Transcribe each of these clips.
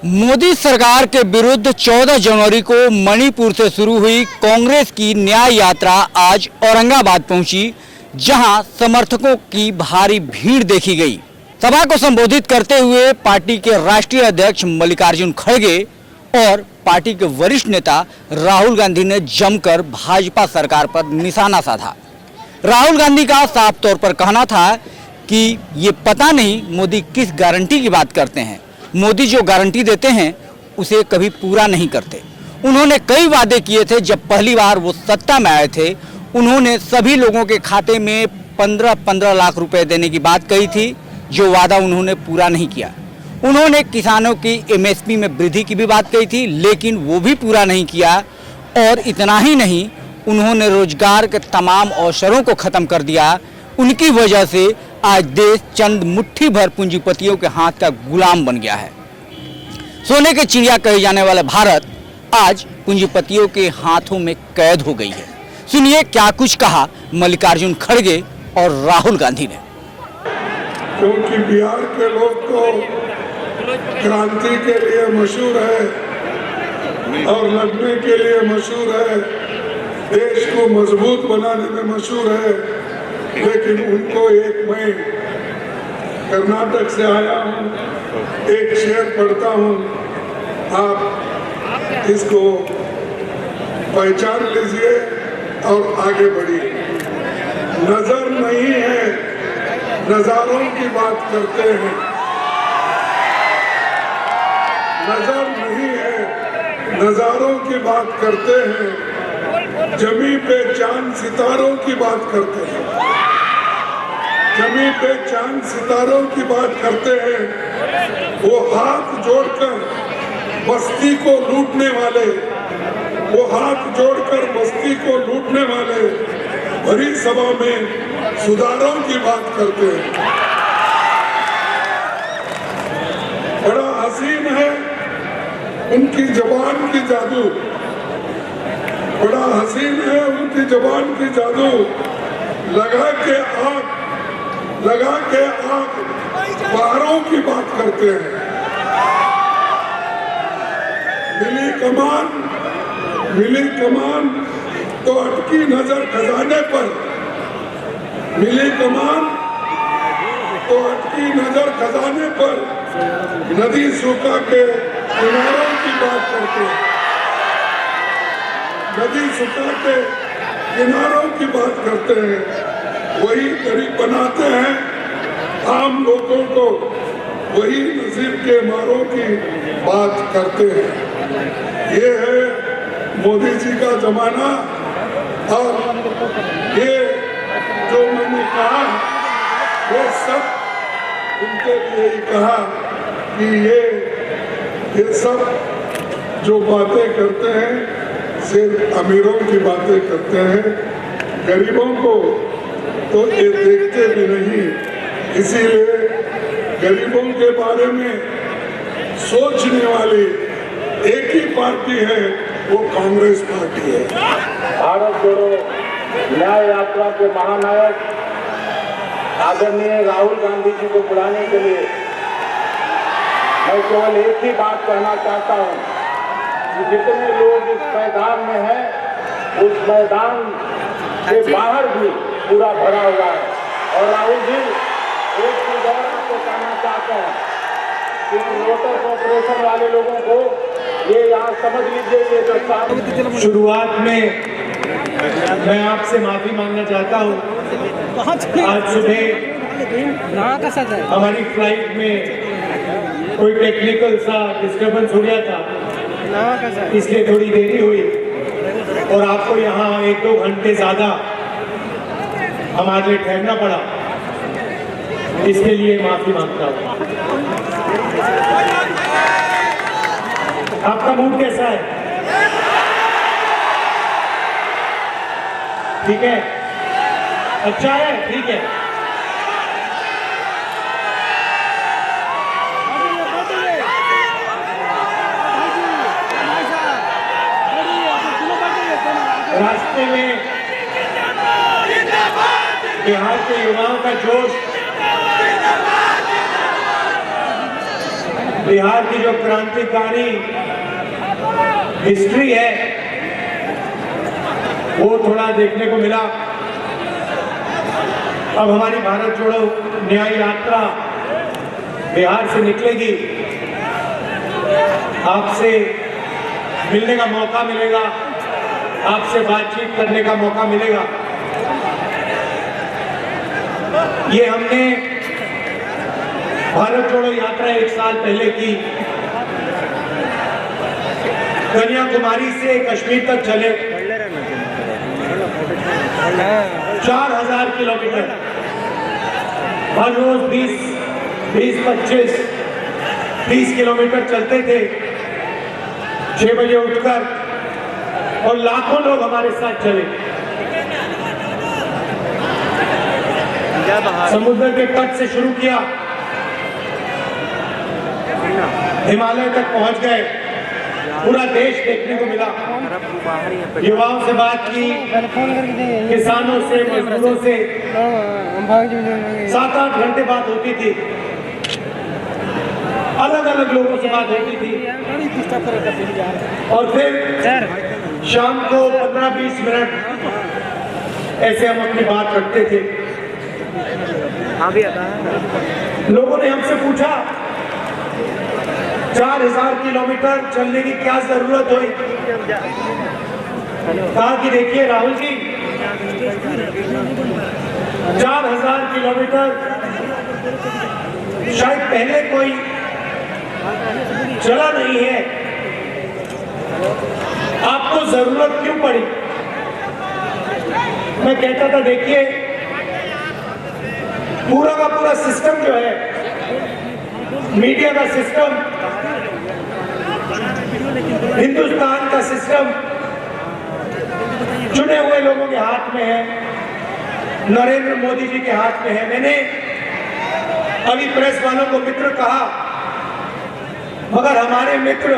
मोदी सरकार के विरुद्ध 14 जनवरी को मणिपुर से शुरू हुई कांग्रेस की न्याय यात्रा आज औरंगाबाद पहुंची, जहां समर्थकों की भारी भीड़ देखी गई। सभा को संबोधित करते हुए पार्टी के राष्ट्रीय अध्यक्ष मल्लिकार्जुन खड़गे और पार्टी के वरिष्ठ नेता राहुल गांधी ने जमकर भाजपा सरकार पर निशाना साधा। राहुल गांधी का साफ तौर पर कहना था कि ये पता नहीं मोदी किस गारंटी की बात करते हैं। मोदी जो गारंटी देते हैं उसे कभी पूरा नहीं करते। उन्होंने कई वादे किए थे। जब पहली बार वो सत्ता में आए थे, उन्होंने सभी लोगों के खाते में 15-15 लाख रुपए देने की बात कही थी, जो वादा उन्होंने पूरा नहीं किया। उन्होंने किसानों की एमएसपी में वृद्धि की भी बात कही थी, लेकिन वो भी पूरा नहीं किया। और इतना ही नहीं, उन्होंने रोजगार के तमाम अवसरों को खत्म कर दिया। उनकी वजह से आज देश चंद मुट्ठी भर पूंजीपतियों के हाथ का गुलाम बन गया है। सोने के चिड़िया कहे जाने वाला भारत आज पूंजीपतियों के हाथों में कैद हो गई है। सुनिए क्या कुछ कहा मल्लिकार्जुन खड़गे और राहुल गांधी ने। क्योंकि बिहार के लोग तो क्रांति के लिए मशहूर है और लड़ने के लिए मशहूर है, देश को मजबूत बनाने में मशहूर है। लेकिन उनको मैं कर्नाटक से आया हूँ, एक शेर पढ़ता हूँ, आप इसको पहचान लीजिए और आगे बढ़िए। नजर नहीं है, नजारों की बात करते हैं। नजर नहीं है, नजारों की बात करते हैं। जमी पे चांद सितारों की बात करते हैं। जमी पे चांद सितारों की बात करते हैं। वो हाथ जोड़कर बस्ती को लूटने वाले, वो हाथ जोड़कर बस्ती को लूटने वाले भरी सभा में सुधारों की बात करते हैं। बड़ा हसीन है उनकी जबान की जादू, बड़ा हसीन है उनकी जबान की जादू। लगा के आग बाहरों की बात करते हैं। मिली कमान तो अटकी नजर खजाने पर, मिली कमान तो अटकी नजर खजाने पर। नदी सूखा के किनारों की बात करते हैं। नदी सूखा के किनारों की बात करते हैं। वही तरीक बनाते हैं आम लोगों को, वही नसीब के मारों की बात करते हैं। ये है मोदी जी का जमाना। और ये जो मैंने कहा वो सब उनके लिए ही कहा कि ये सब जो बातें करते हैं सिर्फ अमीरों की बातें करते हैं, गरीबों को तो ये देखते भी नहीं। इसीलिए गरीबों के बारे में सोचने वाली एक ही पार्टी है, वो कांग्रेस पार्टी है। भारत जोड़ो न्याय यात्रा के महानायक आदरणीय राहुल गांधी जी को बुलाने के लिए मैं केवल एक ही बात कहना चाहता हूं कि जितने लोग इस मैदान में हैं, उस मैदान के बाहर भी पूरा भरा हुआ है। और राहुल जी, एक चीज और आपको कहना चाहते हैं कि वोटर कॉर्पोरेशन वाले लोगों को ये यहाँ समझ लीजिए, ये जो शुरुआत में मैं आपसे माफी मांगना चाहता हूँ। आज सुबह हमारी फ्लाइट में कोई टेक्निकल सा डिस्टर्बेंस हो गया था, इसलिए थोड़ी देरी हुई और आपको यहाँ 1-2 घंटे ज्यादा हमारे लिए ठहरना पड़ा। इसके लिए माफी मांगता हूँ। आपका मूड कैसा है? ठीक है, अच्छा है, ठीक है। रास्ते में बिहार के युवाओं का जोश बिहार की जो क्रांतिकारी हिस्ट्री है वो थोड़ा देखने को मिला। अब हमारी भारत जोड़ो न्याय यात्रा बिहार से निकलेगी, आपसे मिलने का मौका मिलेगा, आपसे बातचीत करने का मौका मिलेगा। ये हमने भारत जोड़ो यात्रा 1 साल पहले की, कन्याकुमारी से कश्मीर तक चले 4000 किलोमीटर, हर रोज 20-25-30 किलोमीटर चलते थे 6 बजे उठकर, और लाखों लोग हमारे साथ चले। समुद्र के तट से शुरू किया, हिमालय तक पहुंच गए, पूरा देश देखने को मिला। युवाओं से बात की, किसानों से, मजदूरों से 7-8 घंटे बात होती थी, अलग अलग लोगों से बात होती थी। और फिर शाम को 15-20 मिनट ऐसे हम अपनी बात रखते थे। लोगों ने हमसे पूछा 4000 किलोमीटर चलने की क्या जरूरत हुई। कहा कि देखिए राहुल जी, 4000 किलोमीटर शायद पहले कोई चला नहीं है, आपको जरूरत क्यों पड़ी। मैं कहता था देखिए पूरा का पूरा सिस्टम जो है, मीडिया का सिस्टम, हिंदुस्तान का सिस्टम चुने हुए लोगों के हाथ में है, नरेंद्र मोदी जी के हाथ में है। मैंने अभी प्रेस वालों को मित्र कहा, मगर हमारे मित्र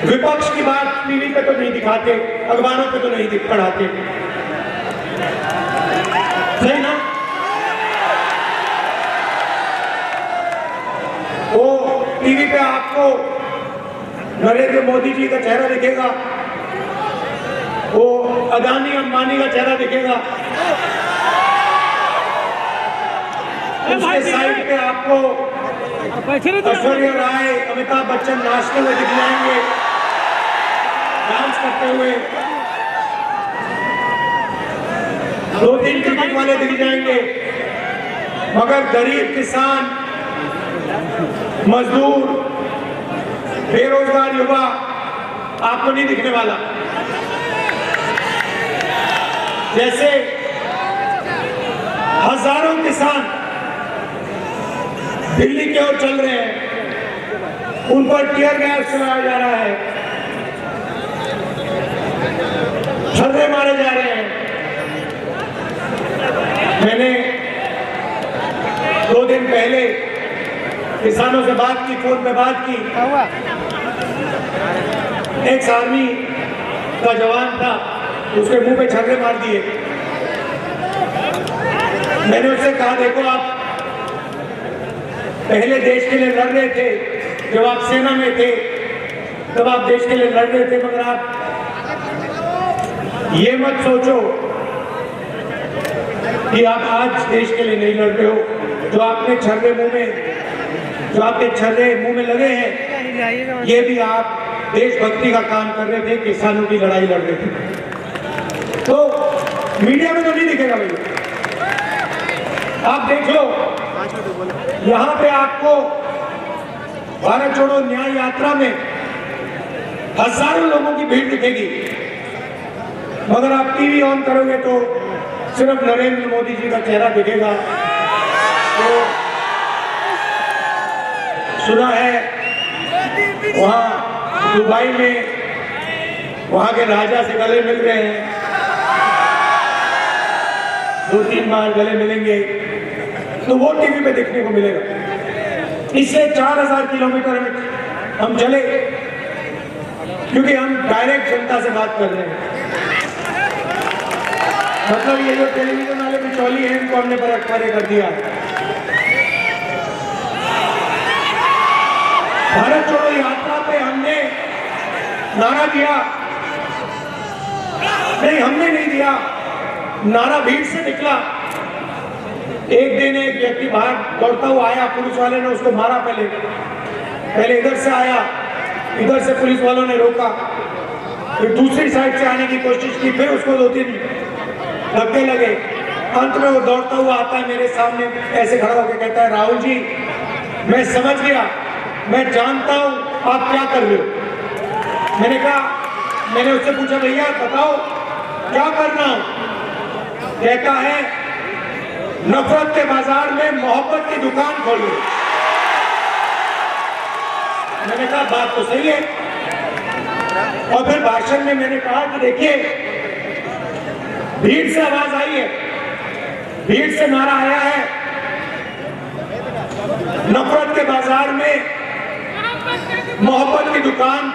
विपक्ष की बात टीवी पे तो नहीं दिखाते, अखबारों पे तो नहीं पढ़ाते, सही ना। वो टीवी पे आपको नरेंद्र मोदी जी का चेहरा दिखेगा, वो अदानी अंबानी का चेहरा दिखेगा, उसके साइड पे आपको ऐश्वर्या राय, अमिताभ बच्चन नाचते हुए दिख जाएंगे, डांस करते हुए, 2-3 क्रिकेट वाले दिख जाएंगे, मगर गरीब किसान, मजदूर, बेरोजगार युवा आपको नहीं दिखने वाला। जैसे हजारों किसान दिल्ली की ओर चल रहे हैं, उन पर टीयर गैस चलाया जा रहा है, छर्रे मारे जा रहे हैं। मैंने 2 दिन पहले किसानों से बात की, फोन पे बात की। एक आर्मी का जवान था, उसके मुंह पे छर्रे मार दिए। मैंने उससे कहा देखो आप पहले देश के लिए लड़ रहे थे, जब आप सेना में थे तब आप देश के लिए लड़ रहे थे, मगर आप ये मत सोचो कि आप आज देश के लिए नहीं लड़ रहे हो। जो आपके छर्रे मुंह में लगे हैं, ये भी आप देशभक्ति का काम कर रहे थे, किसानों की लड़ाई लड़ रहे थे। तो मीडिया में तो नहीं दिखेगा भैया, आप देख लो यहाँ पे आपको भारत जोड़ो न्याय यात्रा में हजारों लोगों की भीड़ दिखेगी, मगर आप टीवी ऑन करोगे तो सिर्फ नरेंद्र मोदी जी का चेहरा दिखेगा। तो सुना है वहाँ दुबई में वहाँ के राजा से गले मिल रहे हैं, 2-3 बार गले मिलेंगे, तो वो टीवी पे देखने को मिलेगा। इससे 4000 किलोमीटर हम चले, क्योंकि हम डायरेक्ट जनता से बात कर रहे हैं। मतलब ये जो टेलीविजन वाले बिचौली हैं, इनको हमने बलात्कार कर दिया। भारत जोड़ो यात्रा पे हमने नारा दिया, नहीं हमने नहीं दिया, नारा भीड़ से निकला। एक दिन एक व्यक्ति बाहर दौड़ता हुआ आया, पुलिस वाले ने उसको मारा। पहले इधर से आया, इधर से पुलिस वालों ने रोका, फिर दूसरी साइड से आने की कोशिश की, फिर उसको 2-3 धक्के लगे। अंत में वो दौड़ता हुआ आता है मेरे सामने, ऐसे खड़ा होकर कहता है, राहुल जी मैं समझ गया, मैं जानता हूं आप क्या कर रहे हो। मैंने उससे पूछा भैया बताओ क्या करना हो। कहता है नफरत के बाजार में मोहब्बत की दुकान खोल लो। मैंने कहा बात तो सही है। और फिर भाषण में मैंने कहा कि देखिए भीड़ से आवाज आई है, भीड़ से नारा आया है, नफरत के बाजार में मोहब्बत की दुकान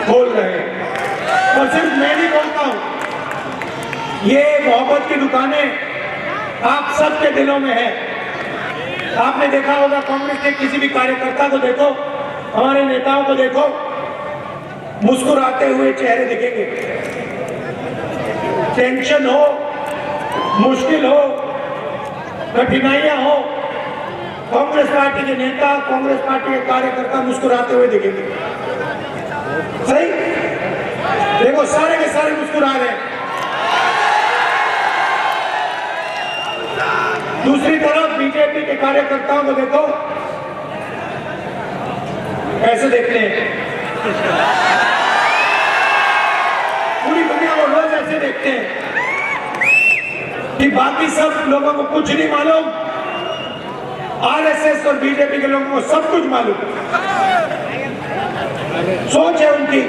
खोल रहे हैं। और सिर्फ मैं नहीं बोलता हूं, ये मोहब्बत की दुकानें आप सबके दिलों में है। आपने देखा होगा कांग्रेस के किसी भी कार्यकर्ता को देखो, हमारे नेताओं को देखो, मुस्कुराते हुए चेहरे दिखेंगे। टेंशन हो, मुश्किल हो, कठिनाइयां हो, कांग्रेस पार्टी के नेता, कांग्रेस पार्टी के कार्यकर्ता मुस्कुराते हुए दिखेंगे। सही देखो, सारे के सारे मुस्कुरा रहे हैं। दूसरी तरफ बीजेपी के कार्यकर्ताओं को देखो, ऐसे देखते हैं। पूरी दुनिया को रोज ऐसे देखते हैं कि बाकी सब लोगों को कुछ नहीं मालूम, आरएसएस और बीजेपी के लोगों को सब कुछ मालूम। सोच है उनकी।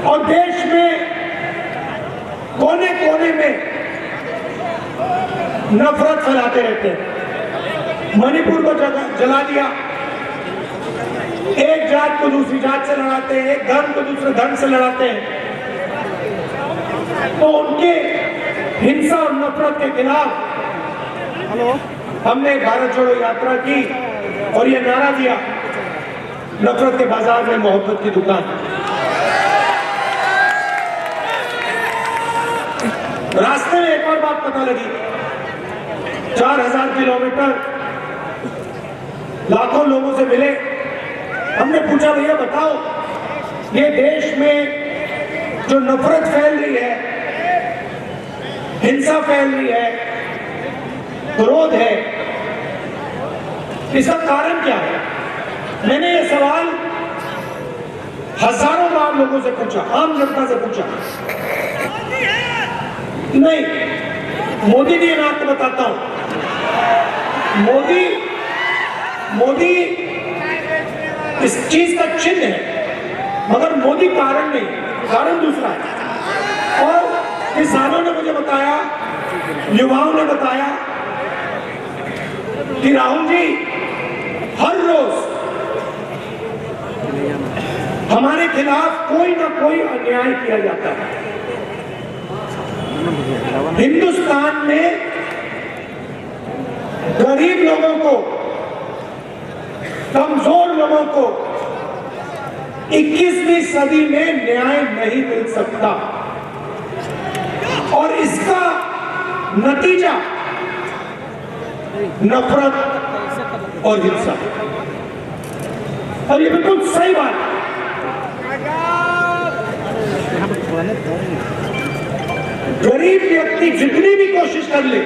और देश में कोने कोने में नफरत फैलाते रहते हैं। मणिपुर को जला दिया, एक जात को दूसरी जात से लड़ाते हैं, एक धर्म को दूसरे धर्म से लड़ाते हैं। तो उनके हिंसा और नफरत के खिलाफ हमने भारत जोड़ो यात्रा की और ये नारा दिया, नफरत के बाजार में मोहब्बत की दुकान। रास्ते में एक और बात पता लगी, 4000 किलोमीटर लाखों लोगों से मिले। हमने पूछा भैया बताओ, ये देश में जो नफरत फैल रही है, हिंसा फैल रही है, क्रोध है, इसका कारण क्या है? मैंने ये सवाल हजारों बार लोगों से पूछा, आम जनता से पूछा। नहीं, मोदी जी मैं आपको बताता हूं, मोदी इस चीज का चिन्ह है, मगर मोदी कारण नहीं, कारण दूसरा है। और किसानों ने मुझे बताया, युवाओं ने बताया कि राहुल जी हर रोज हमारे खिलाफ कोई ना कोई अन्याय किया जाता है। हिंदुस्तान में गरीब लोगों को, कमजोर लोगों को 21वीं सदी में न्याय नहीं मिल सकता। और इसका नतीजा नफरत और हिंसा। और ये बिल्कुल सही बात है। गरीब व्यक्ति जितनी भी कोशिश कर ले,